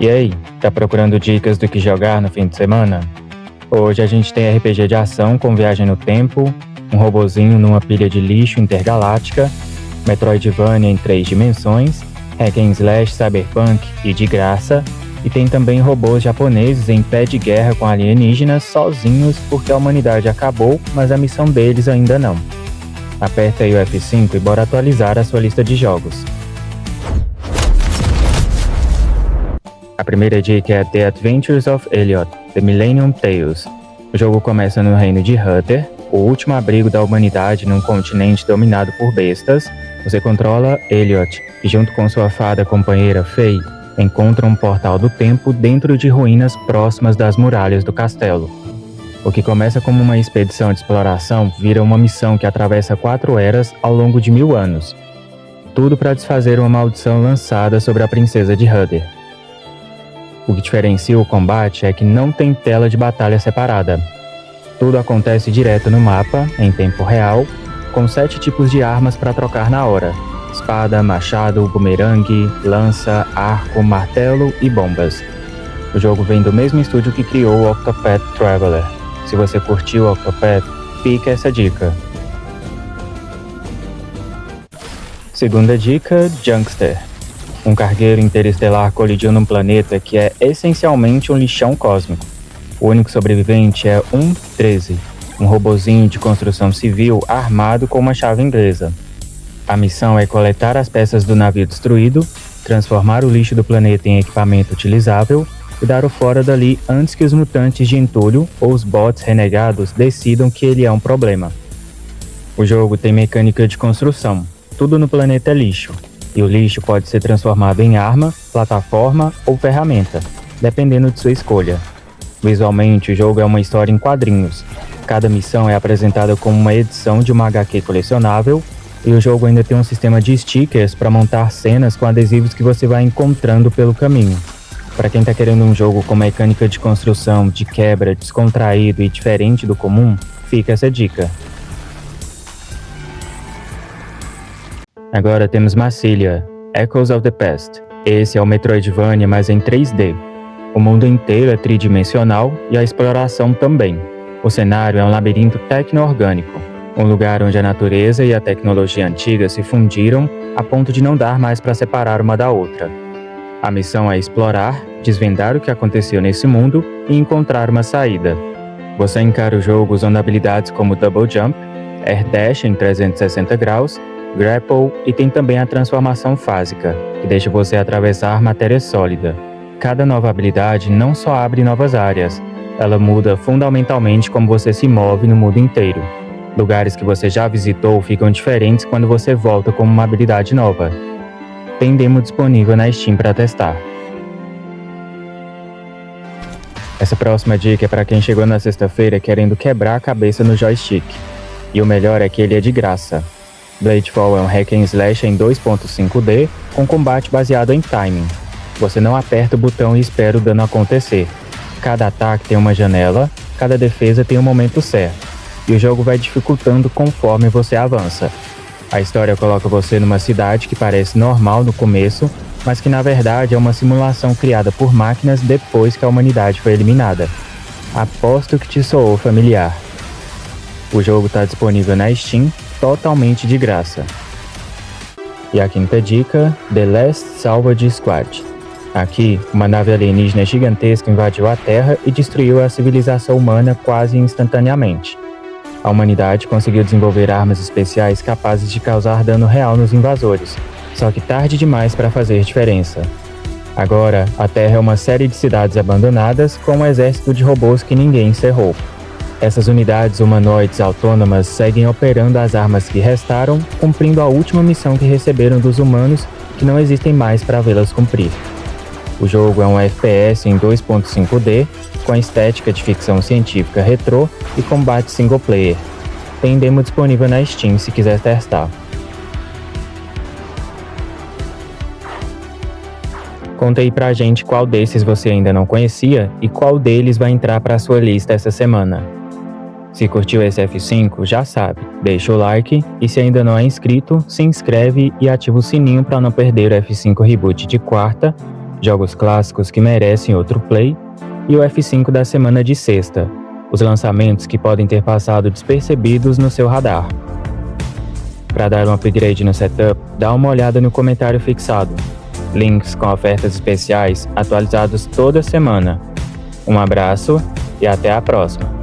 E aí, tá procurando dicas do que jogar no fim de semana? Hoje a gente tem RPG de ação com viagem no tempo, um robozinho numa pilha de lixo intergaláctica, Metroidvania em 3 dimensões, hack and slash cyberpunk e de graça, e tem também robôs japoneses em pé de guerra com alienígenas sozinhos porque a humanidade acabou, mas a missão deles ainda não. Aperta aí o F5 e bora atualizar a sua lista de jogos. A primeira dica é The Adventures of Elliot, The Millennium Tales. O jogo começa no reino de Huther, o último abrigo da humanidade num continente dominado por bestas. Você controla Elliot e, junto com sua fada companheira Faye, encontra um portal do tempo dentro de ruínas próximas das muralhas do castelo. O que começa como uma expedição de exploração vira uma missão que atravessa 4 eras ao longo de 1000 anos. Tudo para desfazer uma maldição lançada sobre a princesa de Huther. O que diferencia o combate é que não tem tela de batalha separada. Tudo acontece direto no mapa, em tempo real, com 7 tipos de armas para trocar na hora: espada, machado, bumerangue, lança, arco, martelo e bombas. O jogo vem do mesmo estúdio que criou o Octopath Traveler. Se você curtiu o Octopath, fica essa dica. Segunda dica, Junkster. Um cargueiro interestelar colidiu num planeta que é essencialmente um lixão cósmico. O único sobrevivente é 13, um robozinho de construção civil armado com uma chave inglesa. A missão é coletar as peças do navio destruído, transformar o lixo do planeta em equipamento utilizável e dar o fora dali antes que os mutantes de entulho ou os bots renegados decidam que ele é um problema. O jogo tem mecânica de construção, tudo no planeta é lixo. E o lixo pode ser transformado em arma, plataforma ou ferramenta, dependendo de sua escolha. Visualmente, o jogo é uma história em quadrinhos. Cada missão é apresentada como uma edição de uma HQ colecionável, e o jogo ainda tem um sistema de stickers para montar cenas com adesivos que você vai encontrando pelo caminho. Para quem está querendo um jogo com mecânica de construção, de quebra, descontraído e diferente do comum, fica essa dica. Agora temos Massilia, Echoes of the Past. Esse é o Metroidvania, mas em 3D. O mundo inteiro é tridimensional e a exploração também. O cenário é um labirinto tecno-orgânico, um lugar onde a natureza e a tecnologia antiga se fundiram a ponto de não dar mais para separar uma da outra. A missão é explorar, desvendar o que aconteceu nesse mundo e encontrar uma saída. Você encara o jogo usando habilidades como Double Jump, Air Dash em 360 graus, Grapple e tem também a transformação fásica, que deixa você atravessar matéria sólida. Cada nova habilidade não só abre novas áreas, ela muda fundamentalmente como você se move no mundo inteiro. Lugares que você já visitou ficam diferentes quando você volta com uma habilidade nova. Tem demo disponível na Steam para testar. Essa próxima dica é para quem chegou na sexta-feira querendo quebrar a cabeça no joystick. E o melhor é que ele é de graça. Bladefall é um hack and slash em 2.5D com combate baseado em timing. Você não aperta o botão e espera o dano acontecer. Cada ataque tem uma janela, cada defesa tem um momento certo, e o jogo vai dificultando conforme você avança. A história coloca você numa cidade que parece normal no começo, mas que na verdade é uma simulação criada por máquinas depois que a humanidade foi eliminada. Aposto que te soou familiar. O jogo está disponível na Steam, totalmente de graça. E a quinta dica, The Last Salvage Squad. Aqui, uma nave alienígena gigantesca invadiu a Terra e destruiu a civilização humana quase instantaneamente. A humanidade conseguiu desenvolver armas especiais capazes de causar dano real nos invasores, só que tarde demais para fazer diferença. Agora, a Terra é uma série de cidades abandonadas com um exército de robôs que ninguém encerrou. Essas unidades humanoides autônomas seguem operando as armas que restaram, cumprindo a última missão que receberam dos humanos que não existem mais para vê-las cumprir. O jogo é um FPS em 2.5D, com a estética de ficção científica retrô e combate single player. Tem demo disponível na Steam se quiser testar. Conta aí pra gente qual desses você ainda não conhecia e qual deles vai entrar pra sua lista essa semana. Se curtiu esse F5, já sabe, deixa o like e se ainda não é inscrito, se inscreve e ativa o sininho para não perder o F5 Reboot de quarta jogos clássicos que merecem outro play e o F5 da semana de sexta, os lançamentos que podem ter passado despercebidos no seu radar. Para dar um upgrade no setup, dá uma olhada no comentário fixado. Links com ofertas especiais atualizados toda semana. Um abraço e até a próxima!